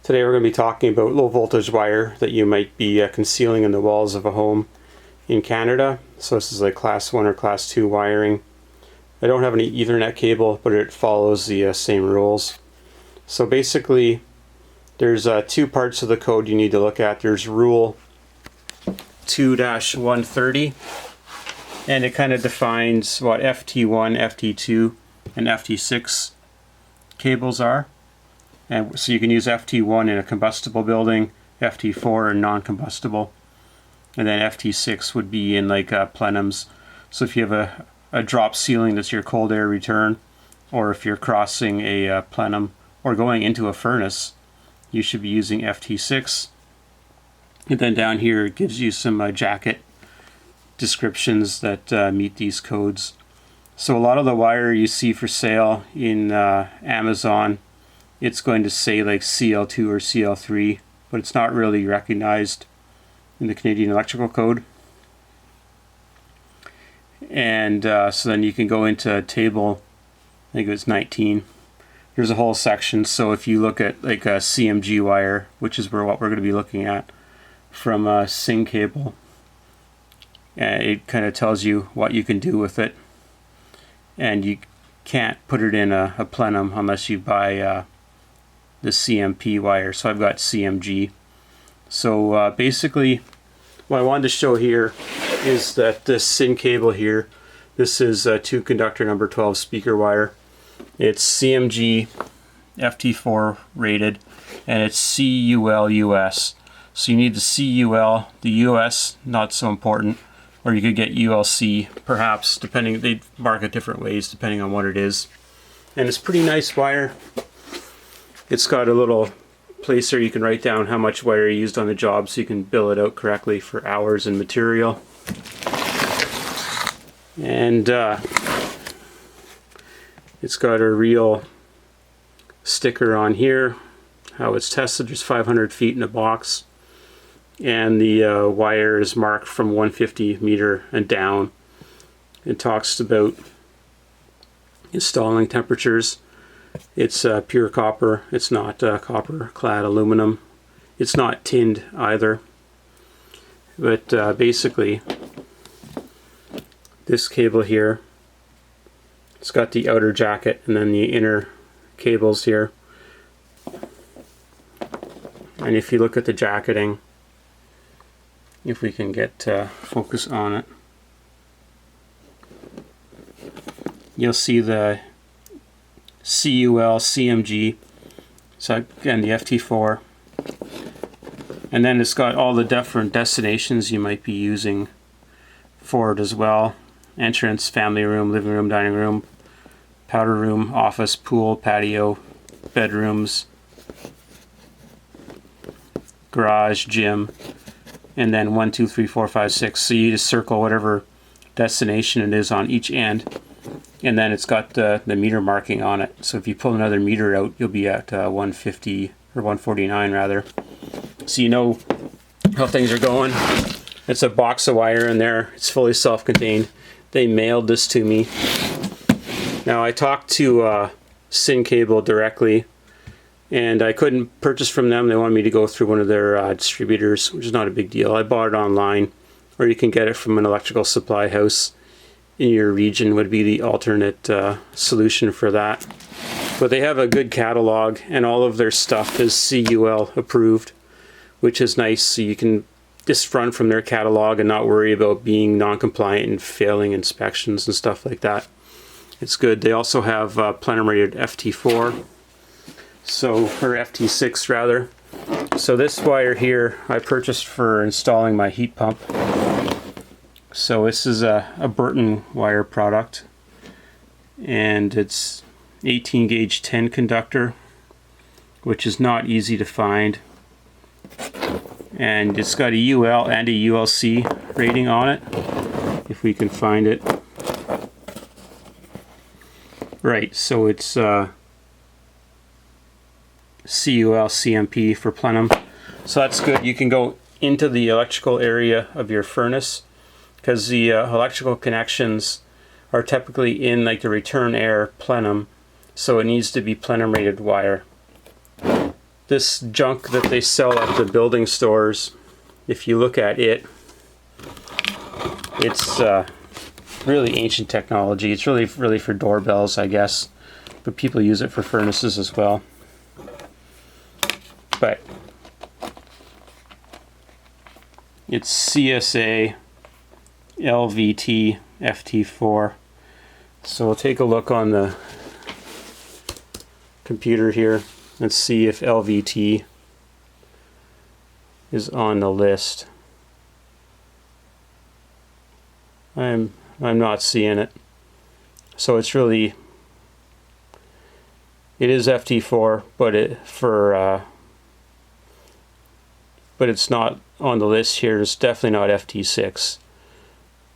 Today we're going to be talking about low voltage wire that you might be concealing in the walls of a home in Canada. So this is like class 1 or class 2 wiring. I don't have any Ethernet cable, but it follows the same rules. So basically there's two parts of the code you need to look at. There's rule 2-130, and it kind of defines what FT1, FT2, and FT6 cables are. And so you can use FT1 in a combustible building, FT4 in non-combustible, and then FT6 would be in like plenums. So if you have a drop ceiling that's your cold air return, or if you're crossing a plenum or going into a furnace, you should be using FT6. And then down here it gives you some jacket descriptions that meet these codes. So a lot of the wire you see for sale in Amazon, it's going to say like CL2 or CL3, but it's not really recognized in the Canadian Electrical Code. And so then you can go into table, I think it was 19. There's a whole section. So if you look at like a CMG wire, which is what we're going to be looking at from a SING cable, it kind of tells you what you can do with it. And you can't put it in a plenum unless you buy the CMP wire. So I've got CMG. So basically what I wanted to show here is that this SIN cable here, this is 2 conductor number 12 speaker wire. It's CMG FT4 rated, and it's CUL US. So you need the CUL, the US not so important, or you could get ULC perhaps, depending, they mark it different ways depending on what it is. And it's pretty nice wire. It's got a little place there you can write down how much wire you used on the job so you can bill it out correctly for hours and material. And it's got a real sticker on here, how it's tested. There's 500 feet in a box, and the wire is marked from 150 meter and down. It talks about installing temperatures. It's pure copper. It's not copper clad aluminum. It's not tinned either. But basically this cable here, it's got the outer jacket and then the inner cables here. And if you look at the jacketing, if we can get focus on it, you'll see the CUL, CMG, so again the FT4, and then it's got all the different destinations you might be using for it as well. Entrance, family room, living room, dining room, powder room, office, pool, patio, bedrooms, garage, gym, and then 1, 2, 3, 4, 5, 6. So you just circle whatever destination it is on each end, and then it's got the meter marking on it. So if you pull another meter out, you'll be at 150 or 149 rather. So you know how things are going. It's a box of wire in there. It's fully self-contained. They mailed this to me. Now I talked to SIN Cable directly, and I couldn't purchase from them. They wanted me to go through one of their distributors, which is not a big deal. I bought it online, or you can get it from an electrical supply house in your region would be the alternate solution for that. But they have a good catalog, and all of their stuff is CUL approved, which is nice. So you can just run from their catalog and not worry about being non-compliant and failing inspections and stuff like that. It's good. They also have plenum rated FT4, so, or FT6 rather. So this wire here I purchased for installing my heat pump. So this is a Burton wire product, and it's 18 gauge 10 conductor, which is not easy to find. And it's got a UL and a ULC rating on it, if we can find it. Right, so it's CUL CMP for plenum. So that's good. You can go into the electrical area of your furnace, because the electrical connections are typically in like the return air plenum, so it needs to be plenum rated wire. this junk that they sell at the building stores, if you look at it, it's really ancient technology. It's really for doorbells, I guess, but people use it for furnaces as well. But it's CSA LVT FT4. So we'll take a look on the computer here and see if LVT is on the list. I'm not seeing it. So it's really, it is FT4, but but it's not on the list here. It's definitely not FT6.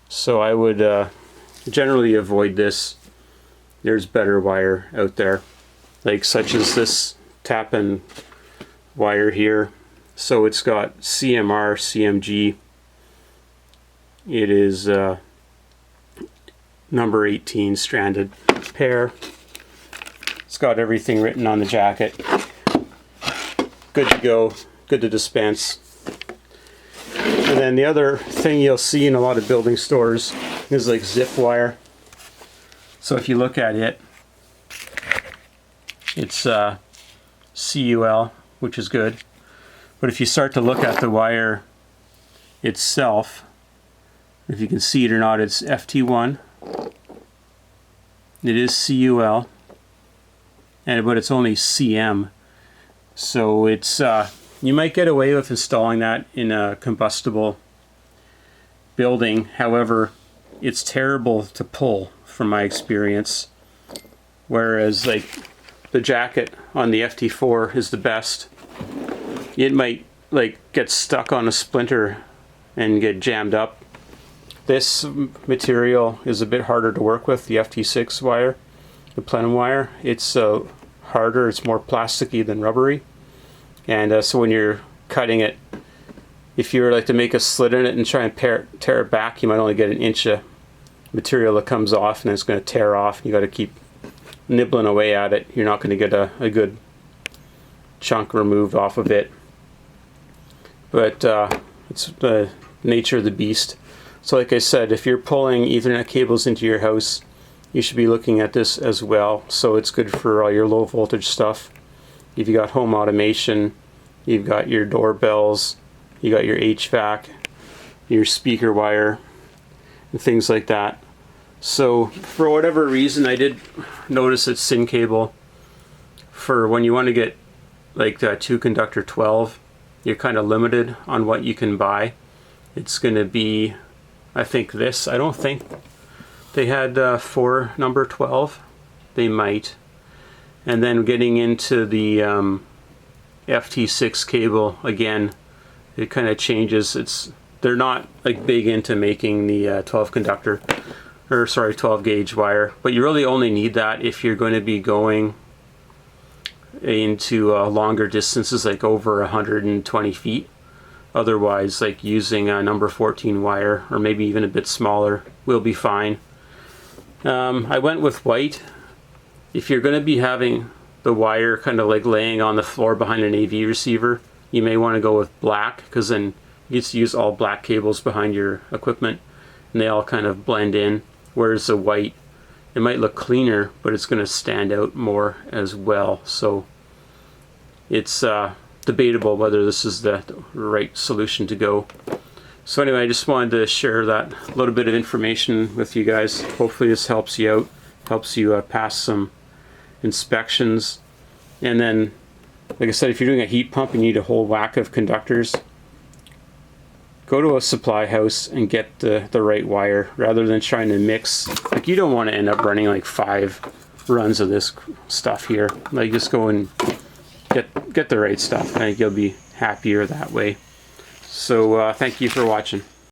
So I would generally avoid this. There's better wire out there, like such as this tap-in wire here. So it's got CMR, CMG. It is number 18 stranded pair. It's got everything written on the jacket. Good to go, good to dispense. And then the other thing you'll see in a lot of building stores is like zip wire. So if you look at it, it's CUL, which is good. But if you start to look at the wire itself, if you can see it or not, it's FT1. It is CUL, but it's only CM. So it's you might get away with installing that in a combustible building. However, it's terrible to pull from my experience. Whereas like the jacket on the FT4 is the best. It might like get stuck on a splinter and get jammed up. This material is a bit harder to work with, the FT6 wire, the plenum wire. It's harder, it's more plasticky than rubbery. And so when you're cutting it, if you were like to make a slit in it and try and tear it back, you might only get an inch of material that comes off, and then it's going to tear off, and you got to keep nibbling away at it. You're not going to get a good chunk removed off of it. But it's the nature of the beast. So like I said, if you're pulling Ethernet cables into your house, you should be looking at this as well. So it's good for all your low voltage stuff. If you got home automation, you've got your doorbells, you got your HVAC, your speaker wire, and things like that. So for whatever reason, I did notice that SYN cable, for when you want to get like the 2 conductor 12, you're kind of limited on what you can buy. It's going to be, I think this, I don't think they had 4 number 12. They might. And then getting into the FT6 cable, again, it kind of changes. They're not like big into making the 12 conductor, or sorry, 12 gauge wire, but you really only need that if you're going to be going into longer distances, like over 120 feet. Otherwise, like using a number 14 wire, or maybe even a bit smaller, will be fine. I went with white. If you're going to be having the wire kind of like laying on the floor behind an AV receiver, you may want to go with black, because then you just use all black cables behind your equipment and they all kind of blend in. Whereas the white, it might look cleaner, but it's going to stand out more as well. So it's debatable whether this is the right solution to go. So anyway, I just wanted to share that little bit of information with you guys. Hopefully this helps you out, helps you pass some inspections. And then, like I said, if you're doing a heat pump and you need a whole whack of conductors, go to a supply house and get the right wire, rather than trying to mix. Like, you don't want to end up running like 5 runs of this stuff here. Like, just go and get the right stuff. I think you'll be happier that way. So thank you for watching.